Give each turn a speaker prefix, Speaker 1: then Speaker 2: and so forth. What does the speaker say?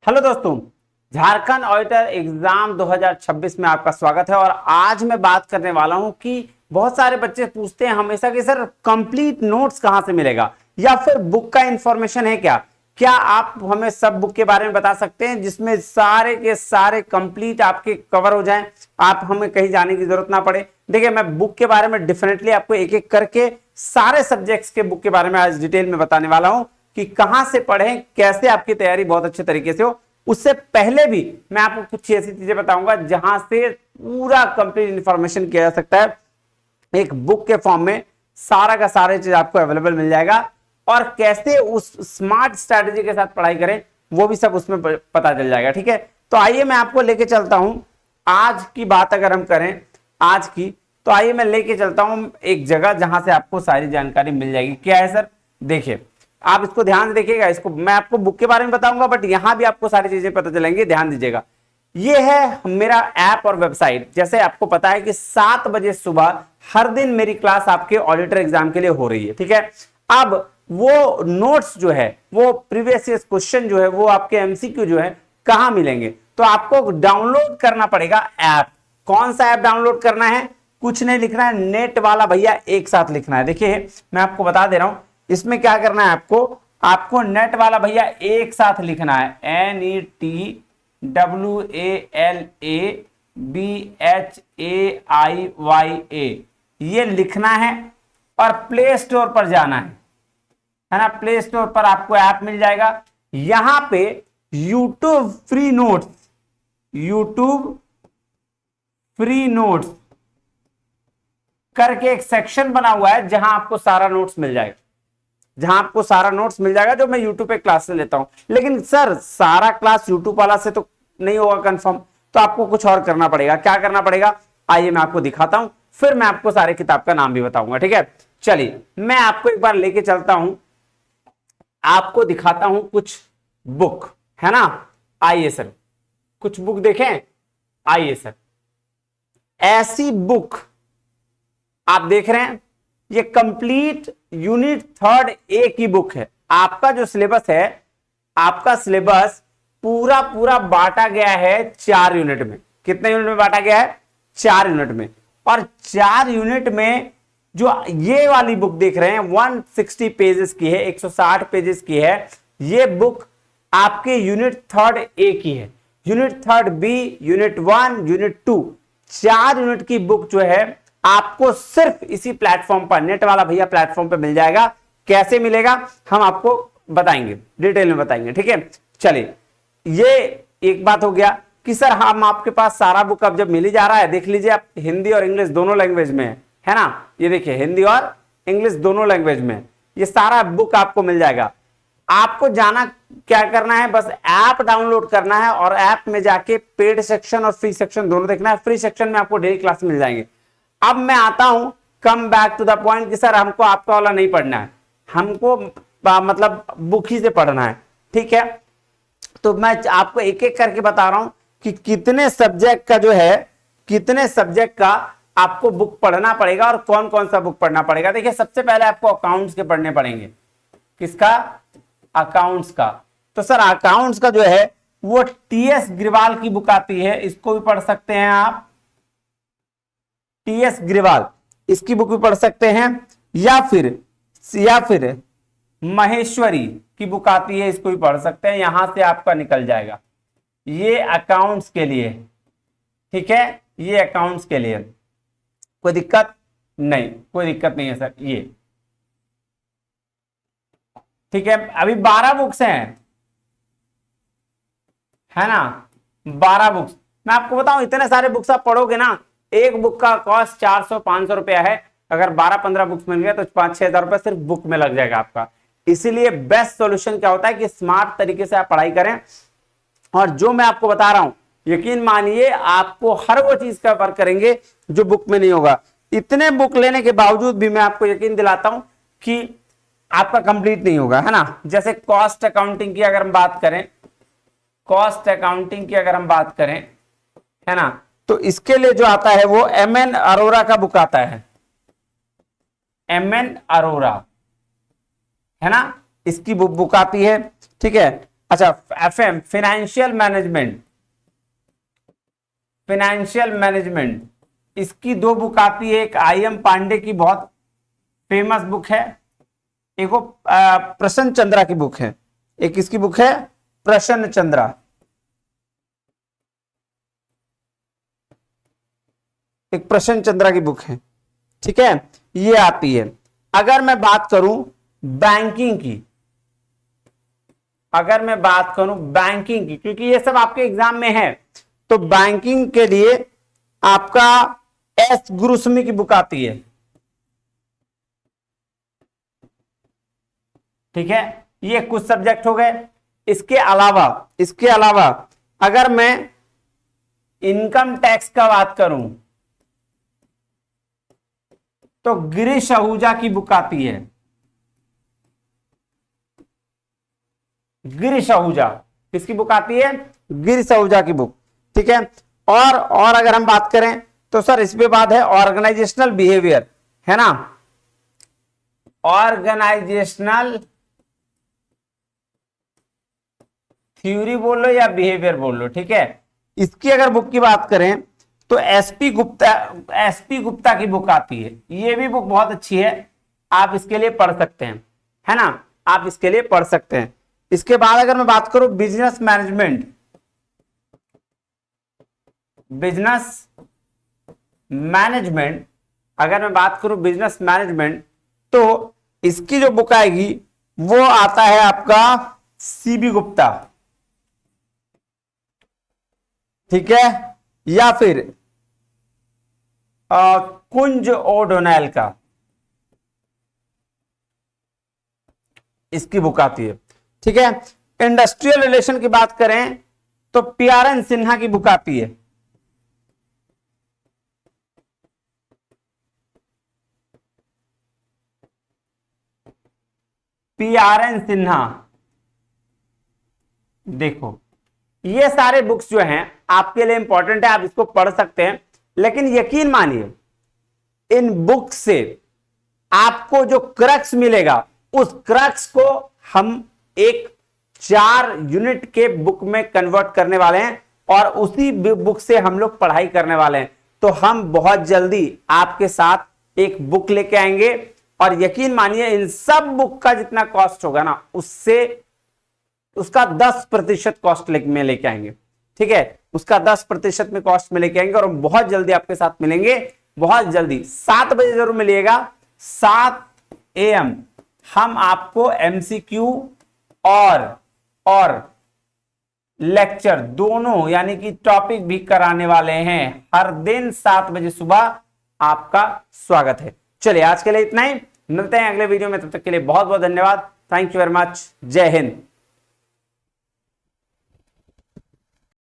Speaker 1: Hello दोस्तों, Jharkhand auditor exam 2026 में आपका स्वागत है। और आज मैं बात करने वाला हूं कि बहुत सारे बच्चे पूछते हैं हमेशा कि सर कंप्लीट नोट्स कहां से मिलेगा या फिर बुक का इंफॉर्मेशन है क्या। क्या आप हमें सब बुक के बारे में बता सकते हैं जिसमें सारे के सारे कंप्लीट आपके कवर हो जाएं, आप हमें कहीं जाने की जरूरत ना पड़े। देखिए, मैं बुक के बारे में डेफिनेटली आपको एक एक करके सारे सब्जेक्ट्स के बुक के बारे में आज डिटेल में बताने वाला हूं कि कहां से पढ़ें, कैसे आपकी तैयारी बहुत अच्छे तरीके से हो। उससे पहले भी मैं आपको कुछ ऐसी चीजें बताऊंगा जहां से पूरा कंप्लीट इंफॉर्मेशन किया जा सकता है। एक बुक के फॉर्म में सारा का सारे चीज आपको अवेलेबल मिल जाएगा और कैसे उस स्मार्ट स्ट्रेटेजी के साथ पढ़ाई करें वो भी सब उसमें पता चल जाएगा। ठीक है, तो आइए मैं आपको लेके चलता हूं। आज की बात अगर हम करें आज की, तो आइए मैं लेके चलता हूं एक जगह जहां से आपको सारी जानकारी मिल जाएगी। क्या है सर? देखिए, आप इसको ध्यान से देखिएगा। इसको मैं आपको बुक के बारे में बताऊंगा बट यहां भी आपको सारी चीजें पता चलेंगी, ध्यान दीजिएगा। ये है मेरा ऐप और वेबसाइट। जैसे आपको पता है कि 7 बजे सुबह हर दिन मेरी क्लास आपके ऑडिटर एग्जाम के लिए हो रही है। ठीक है, अब वो नोट्स जो है, वो प्रीवियस ईयर क्वेश्चन जो है, वो आपके एमसीक्यू जो है कहां मिलेंगे, तो आपको डाउनलोड करना पड़ेगा ऐप। कौन सा ऐप डाउनलोड करना है? कुछ नहीं लिखना है, नेट वाला भैया एक साथ लिखना है। देखिए, मैं आपको बता दे रहा हूं इसमें क्या करना है। आपको नेट वाला भैया एक साथ लिखना है, NETWALABHAIYA, ये लिखना है और प्ले स्टोर पर जाना है ना। प्ले स्टोर पर आपको ऐप मिल जाएगा। यहां पे यूट्यूब फ्री नोट्स करके एक सेक्शन बना हुआ है जहां आपको सारा नोट्स मिल जाएगा, जो मैं यूट्यूब पे क्लास से लेता हूं। लेकिन सर सारा क्लास यूट्यूब वाला से तो नहीं होगा कंफर्म, तो आपको कुछ और करना पड़ेगा। क्या करना पड़ेगा आइए मैं आपको दिखाता हूं, फिर मैं आपको सारे किताब का नाम भी बताऊंगा। ठीक है, चलिए मैं आपको एक बार लेके चलता हूं, आपको दिखाता हूं कुछ बुक, है ना। आइए सर, कुछ बुक देखें। आइए सर, ऐसी बुक आप देख रहे हैं, ये कंप्लीट यूनिट 3 ए की बुक है। आपका जो सिलेबस है, आपका सिलेबस पूरा पूरा बांटा गया है 4 यूनिट में। कितने यूनिट में बांटा गया है? 4 यूनिट में। और 4 यूनिट में जो ये वाली बुक देख रहे हैं 160 पेजेस की है, 160 पेजेस की है। ये बुक आपके यूनिट 3 ए की है। Unit 3 B, unit 1, unit 2, 4 unit की बुक जो है आपको सिर्फ इसी प्लेटफॉर्म पर, नेट वाला भैया प्लेटफॉर्म पर मिल जाएगा। कैसे मिलेगा हम आपको बताएंगे, डिटेल में बताएंगे। ठीक है, चलिए ये एक बात हो गया कि सर हम आपके पास सारा बुक अब जब मिल ही जा रहा है, देख लीजिए आप, हिंदी और इंग्लिश दोनों लैंग्वेज में है ना। ये देखिए, हिंदी और इंग्लिश दोनों लैंग्वेज में ये सारा बुक आपको मिल जाएगा। आपको जाना क्या करना है, बस ऐप डाउनलोड करना है और ऐप में जाके पेड सेक्शन और फ्री सेक्शन दोनों देखना है। फ्री सेक्शन में आपको डेली क्लास मिल जाएंगे। अब मैं आता हूं come back to the point कि सर हमको आपका वाला नहीं पढ़ना है, हमको मतलब बुक ही से पढ़ना है। ठीक है, तो मैं आपको एक एक करके बता रहा हूं कि कितने सब्जेक्ट का जो है, कितने सब्जेक्ट का आपको बुक पढ़ना पड़ेगा और कौन कौन सा बुक पढ़ना पड़ेगा। देखिए, सबसे पहले आपको अकाउंट्स के पढ़ने पड़ेंगे। किसका? अकाउंट्स का। तो सर अकाउंट्स का जो है वो टीएस ग्रिवाल की बुक आती है, इसको भी पढ़ सकते हैं आप। टीएस ग्रिवाल, इसकी बुक भी पढ़ सकते हैं। या फिर महेश्वरी की बुक आती है, इसको भी पढ़ सकते हैं। यहां से आपका निकल जाएगा। ये अकाउंट्स के लिए, ठीक है, ये अकाउंट्स के लिए कोई दिक्कत नहीं, कोई दिक्कत नहीं है सर। ये ठीक है, अभी 12 बुक्स हैं, है ना, 12 बुक्स। मैं आपको बताऊं, इतने सारे बुक्स आप पढ़ोगे ना, एक बुक का कॉस्ट 400-500 रुपया है। अगर 12-15 बुक्स मिल गया तो 5-6 हजार रुपया सिर्फ बुक में लग जाएगा आपका। इसीलिए बेस्ट सॉल्यूशन क्या होता है कि स्मार्ट तरीके से आप पढ़ाई करें। और जो मैं आपको बता रहा हूं, यकीन मानिए आपको हर वो चीज का वर्क करेंगे जो बुक में नहीं होगा। इतने बुक लेने के बावजूद भी मैं आपको यकीन दिलाता हूं कि आपका कंप्लीट नहीं होगा, है ना। जैसे कॉस्ट अकाउंटिंग की अगर हम बात करें, है ना, तो इसके लिए जो आता है वो MN अरोरा का बुक आता है। MN अरोरा, है ना, इसकी बुक आती है। ठीक है, अच्छा, FM financial management, financial management, इसकी दो बुक आती है, एक IM पांडे की बहुत फेमस बुक है, एक वो प्रसन्न चंद्रा की बुक है, एक किसकी बुक है, प्रसन्न चंद्रा, एक प्रसन्न चंद्रा की बुक है, ठीक है, ये आती है। अगर मैं बात करूं बैंकिंग की, अगर मैं बात करूं बैंकिंग की, क्योंकि ये सब आपके एग्जाम में है, तो बैंकिंग के लिए आपका एस गुरुस्वामी की बुक आती है, ठीक है, ये कुछ सब्जेक्ट हो गए। इसके अलावा अगर मैं इनकम टैक्स का बात करूं तो गिरीश आहूजा की बुक आती है, गिरीश आहूजा, किसकी बुक आती है, गिरीश आहूजा की बुक, ठीक है। और अगर हम बात करें तो सर इस पे बात है ऑर्गेनाइजेशनल बिहेवियर, है ना, ऑर्गेनाइजेशनल थ्योरी बोल लो या बिहेवियर बोल लो, ठीक है। इसकी अगर बुक की बात करें तो एसपी गुप्ता की बुक आती है, ये भी बुक बहुत अच्छी है, आप इसके लिए पढ़ सकते हैं, है ना, आप इसके लिए पढ़ सकते हैं। इसके बाद अगर मैं बात करूं बिजनेस मैनेजमेंट, अगर मैं बात करूं बिजनेस मैनेजमेंट, तो इसकी जो बुक आएगी वो आता है आपका सीबी गुप्ता, ठीक है, या फिर कुंज ओडोनेल का, इसकी बुक आती है, ठीक है। इंडस्ट्रियल रिलेशन की बात करें तो PRN सिन्हा की बुक आती है, PRN सिन्हा, देखो ये सारे बुक्स जो हैं आपके लिए इंपॉर्टेंट है, आप इसको पढ़ सकते हैं, लेकिन यकीन मानिए इन बुक से आपको जो क्रक्स मिलेगा उस क्रक्स को हम एक 4 यूनिट के बुक में कन्वर्ट करने वाले हैं और उसी बुक से हम लोग पढ़ाई करने वाले हैं। तो हम बहुत जल्दी आपके साथ एक बुक लेके आएंगे और यकीन मानिए इन सब बुक का जितना कॉस्ट होगा ना उसका 10% कॉस्ट में लेके आएंगे, ठीक है, उसका 10% में कॉस्ट में लेके आएंगे और हम बहुत जल्दी आपके साथ मिलेंगे, बहुत जल्दी 7 बजे जरूर मिलिएगा, 7 AM हम आपको MCQ और लेक्चर दोनों यानी कि टॉपिक भी कराने वाले हैं, हर दिन 7 बजे सुबह आपका स्वागत है। चलिए आज के लिए इतना ही, मिलते हैं अगले वीडियो में, तब तक के लिए बहुत बहुत धन्यवाद, थैंक यू वेरी मच, जय हिंद।